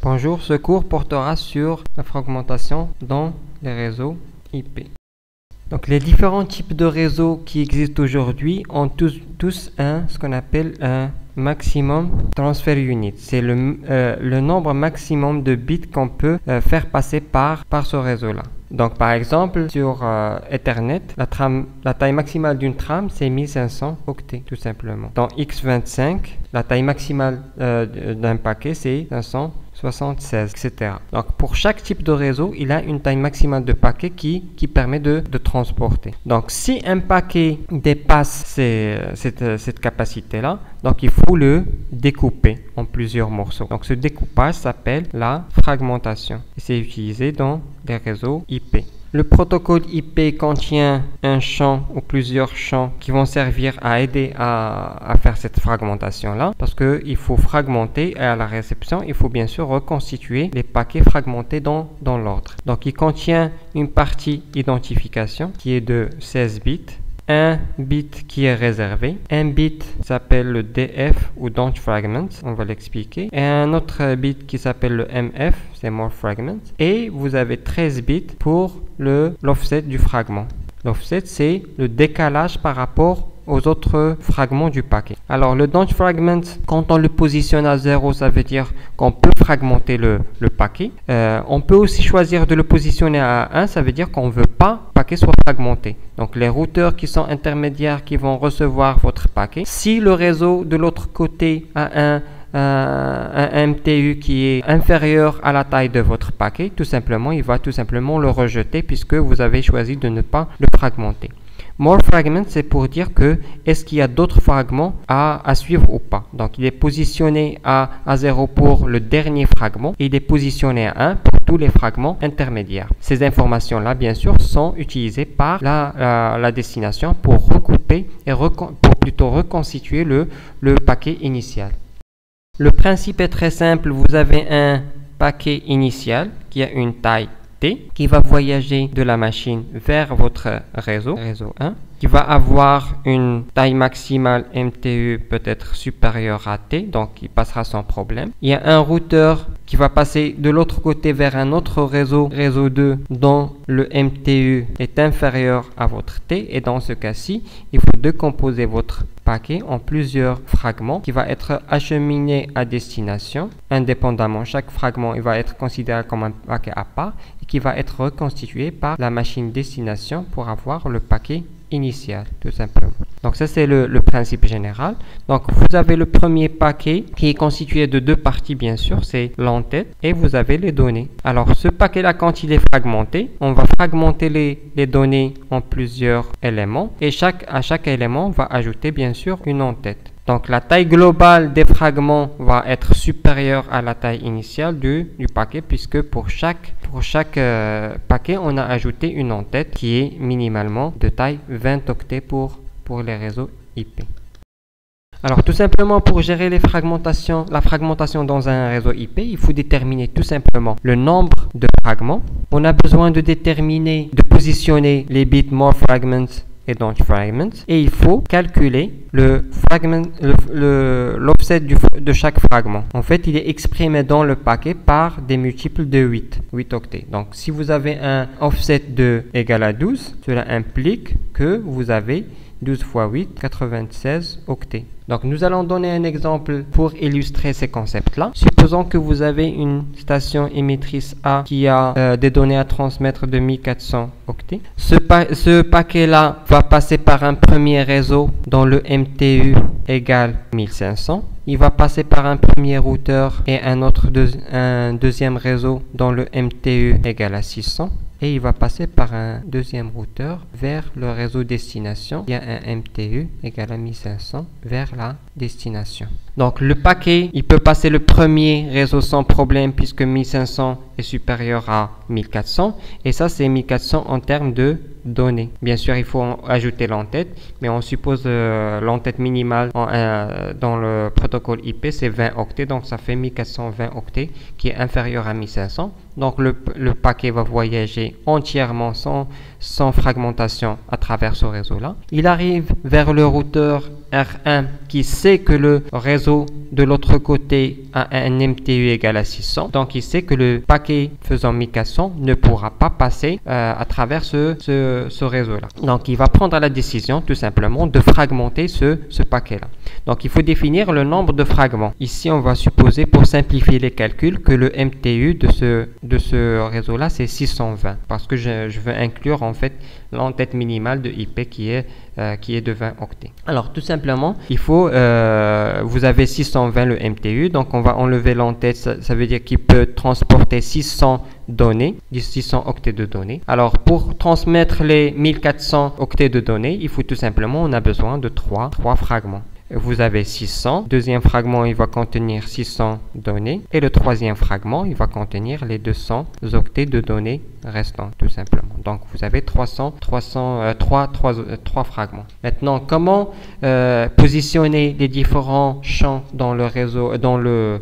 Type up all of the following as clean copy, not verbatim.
Bonjour, ce cours portera sur la fragmentation dans les réseaux IP. Donc les différents types de réseaux qui existent aujourd'hui ont tous ce qu'on appelle un maximum transfer unit. C'est le nombre maximum de bits qu'on peut faire passer par ce réseau-là. Donc par exemple sur Ethernet, la taille maximale d'une trame c'est 1500 octets tout simplement. Dans X25, la taille maximale d'un paquet c'est 576, etc. Donc pour chaque type de réseau, il a une taille maximale de paquet qui permet de transporter. Donc si un paquet dépasse cette capacité-là, donc il faut le découper en plusieurs morceaux. Donc ce découpage s'appelle la fragmentation. C'est utilisé dans les réseaux IP. Le protocole IP contient un champ ou plusieurs champs qui vont servir à aider à faire cette fragmentation-là, parce qu'il faut fragmenter et à la réception, il faut bien sûr reconstituer les paquets fragmentés dans l'ordre. Donc il contient une partie identification qui est de 16 bits, un bit qui est réservé, un bit s'appelle le DF ou Don't Fragment, on va l'expliquer, et un autre bit qui s'appelle le MF, c'est More Fragment, et vous avez 13 bits pour l'offset du fragment. L'offset c'est le décalage par rapport aux autres fragments du paquet. Alors le Don't Fragment, quand on le positionne à 0, ça veut dire qu'on peut fragmenter le paquet. On peut aussi choisir de le positionner à 1, ça veut dire qu'on ne veut pas que le paquet soit fragmenté. Donc les routeurs qui sont intermédiaires qui vont recevoir votre paquet, si le réseau de l'autre côté a un MTU qui est inférieur à la taille de votre paquet, tout simplement, il va tout simplement le rejeter puisque vous avez choisi de ne pas le fragmenter. More fragment, c'est pour dire que est-ce qu'il y a d'autres fragments à suivre ou pas. Donc, il est positionné à 0 pour le dernier fragment et il est positionné à 1 pour tous les fragments intermédiaires. Ces informations-là, bien sûr, sont utilisées par la destination pour recouper et pour plutôt reconstituer le paquet initial. Le principe est très simple. Vous avez un paquet initial qui a une taille T qui va voyager de la machine vers votre réseau 1, qui va avoir une taille maximale MTU peut-être supérieure à T, donc il passera sans problème. Il y a un routeur qui va passer de l'autre côté vers un autre réseau 2, dont le MTU est inférieur à votre T, et dans ce cas-ci, il faut décomposer votre paquet en plusieurs fragments qui va être acheminé à destination indépendamment. Chaque fragment il va être considéré comme un paquet à part et qui va être reconstitué par la machine destination pour avoir le paquet initial tout simplement. Donc ça c'est le principe général. Donc vous avez le premier paquet qui est constitué de deux parties bien sûr, c'est l'entête et vous avez les données. Alors ce paquet là, quand il est fragmenté, on va fragmenter les données en plusieurs éléments et à chaque élément on va ajouter bien sûr une entête. Donc la taille globale des fragments va être supérieure à la taille initiale du paquet, puisque pour chaque paquet on a ajouté une entête qui est minimalement de taille 20 octets pour les réseaux IP. Alors tout simplement pour gérer la fragmentation dans un réseau IP, il faut déterminer tout simplement le nombre de fragments. On a besoin de positionner les bits More Fragments et Don't Fragment, et il faut calculer l'offset de chaque fragment. En fait, il est exprimé dans le paquet par des multiples de 8 octets. Donc, si vous avez un offset de égal à 12, cela implique que vous avez 12 fois 8, 96 octets. Donc, nous allons donner un exemple pour illustrer ces concepts-là. Supposons que vous avez une station émettrice A qui a des données à transmettre de 1400 octets. Ce paquet-là va passer par un premier réseau dont le MTU égale 1500. Il va passer par un premier routeur et un deuxième réseau dont le MTU égale à 600. Et il va passer par un deuxième routeur vers le réseau destination. Il y a un MTU égal à 1500 vers la destination. Donc le paquet, il peut passer le premier réseau sans problème puisque 1500 est supérieur à 1400. Et ça, c'est 1400 en termes de données. Bien sûr, il faut ajouter l'entête, mais on suppose l'entête minimale dans le protocole IP, c'est 20 octets. Donc ça fait 1420 octets qui est inférieur à 1500. Donc le paquet va voyager entièrement sans fragmentation à travers ce réseau-là. Il arrive vers le routeur R1 qui sait que le réseau de l'autre côté a un MTU égal à 600, donc il sait que le paquet faisant 1400 ne pourra pas passer à travers ce réseau-là. Donc il va prendre la décision tout simplement de fragmenter ce paquet-là. Donc il faut définir le nombre de fragments. Ici on va supposer, pour simplifier les calculs, que le MTU de ce réseau-là c'est 620, parce que je veux inclure en fait l'entête minimale de IP qui est de 20 octets. Alors tout simplement, il faut, vous avez 620 le MTU, donc on va enlever l'entête, ça veut dire qu'il peut transporter 600 données, 600 octets de données. Alors pour transmettre les 1400 octets de données, il faut tout simplement, on a besoin de 3 fragments. Vous avez 600, deuxième fragment il va contenir 600 données et le troisième fragment il va contenir les 200 octets de données restants tout simplement. Donc vous avez 3 fragments. Maintenant, comment positionner les différents champs dans le réseau, dans le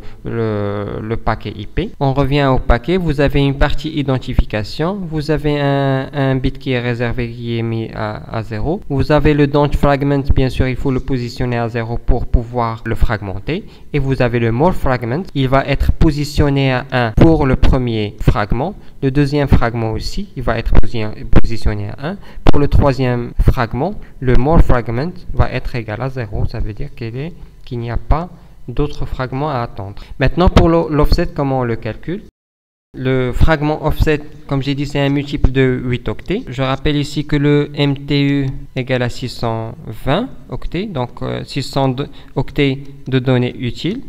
paquet IP? On revient au paquet, vous avez une partie identification, vous avez un bit qui est réservé, qui est mis à 0. Vous avez le don't fragment, bien sûr il faut le positionner à 0 pour pouvoir le fragmenter, et vous avez le more fragment, il va être positionné à 1 pour le premier fragment, le deuxième fragment aussi il va être positionné à 1, pour le troisième fragment le more fragment va être égal à 0, ça veut dire qu'il n'y a pas d'autres fragments à attendre. Maintenant pour l'offset, comment on le calcule? Le fragment offset, comme j'ai dit, c'est un multiple de 8 octets. Je rappelle ici que le MTU égale à 620 octets, donc 600 octets de données utiles,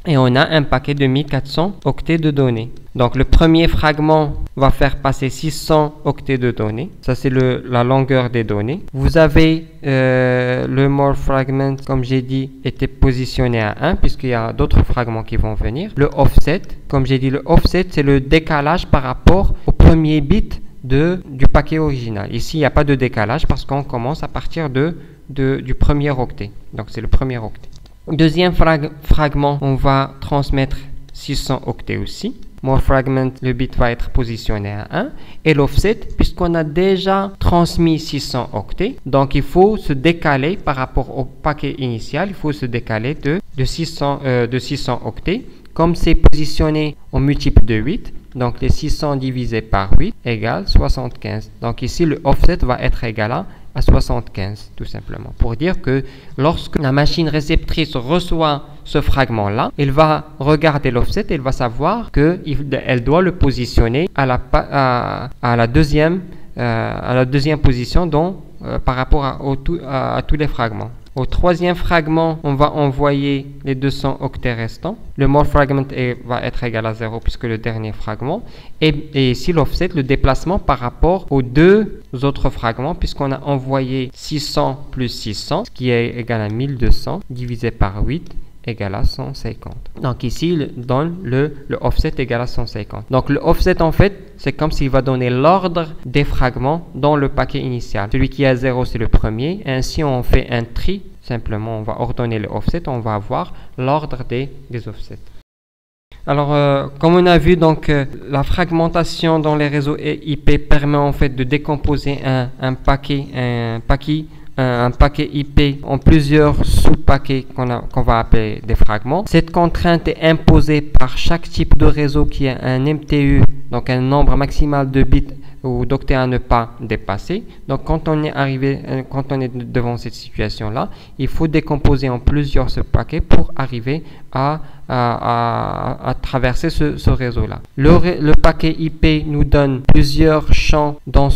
et on a un paquet de 1400 octets de données. Donc le premier fragment va faire passer 600 octets de données. Ça c'est la longueur des données. Vous avez le more fragment, comme j'ai dit, était positionné à 1 puisqu'il y a d'autres fragments qui vont venir. Le offset, comme j'ai dit, le offset c'est le décalage par rapport au premier bit du paquet original. Ici il n'y a pas de décalage parce qu'on commence à partir du premier octet. Donc c'est le premier octet. Deuxième fragment, on va transmettre 600 octets aussi. More fragment, le bit va être positionné à 1. Et l'offset, puisqu'on a déjà transmis 600 octets, donc il faut se décaler par rapport au paquet initial, il faut se décaler de 600 octets. Comme c'est positionné au multiple de 8, donc les 600 divisé par 8 égale 75. Donc ici, le offset va être égal à 75, tout simplement. Pour dire que lorsque la machine réceptrice reçoit ce fragment-là, elle va regarder l'offset et elle va savoir qu'elle doit le positionner à la deuxième position par rapport à tous les fragments. Au troisième fragment, on va envoyer les 200 octets restants. Le more fragment va être égal à 0 puisque le dernier fragment. Et ici, l'offset, le déplacement par rapport aux deux autres fragments, puisqu'on a envoyé 600 plus 600, ce qui est égal à 1200, divisé par 8, égale à 150. Donc ici, le offset égale à 150. Donc le offset, en fait, c'est comme s'il va donner l'ordre des fragments dans le paquet initial. Celui qui est à 0, c'est le premier. Ainsi, on fait un tri. Simplement, on va ordonner le offset. On va avoir l'ordre des offsets. Alors, comme on a vu, donc, la fragmentation dans les réseaux IP permet en fait de décomposer un paquet IP en plusieurs sous-paquets qu'on va appeler des fragments. Cette contrainte est imposée par chaque type de réseau qui a un MTU, donc un nombre maximal de bits ou d'octets à ne pas dépasser. Donc quand on est devant cette situation-là, il faut décomposer en plusieurs sous-paquets pour arriver à traverser ce réseau-là. Le paquet IP nous donne plusieurs champs dans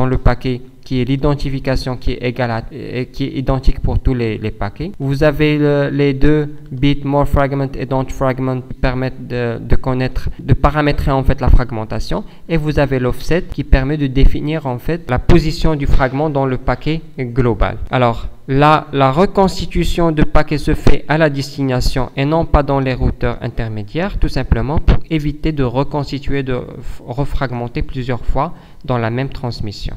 le paquet qui est l'identification qui est identique pour tous les paquets. Vous avez les deux bits more fragment et don't fragment qui permettent de paramétrer en fait la fragmentation, et vous avez l'offset qui permet de définir en fait la position du fragment dans le paquet global. Alors la reconstitution de paquets se fait à la destination et non pas dans les routeurs intermédiaires, tout simplement pour éviter de reconstituer, de refragmenter plusieurs fois dans la même transmission.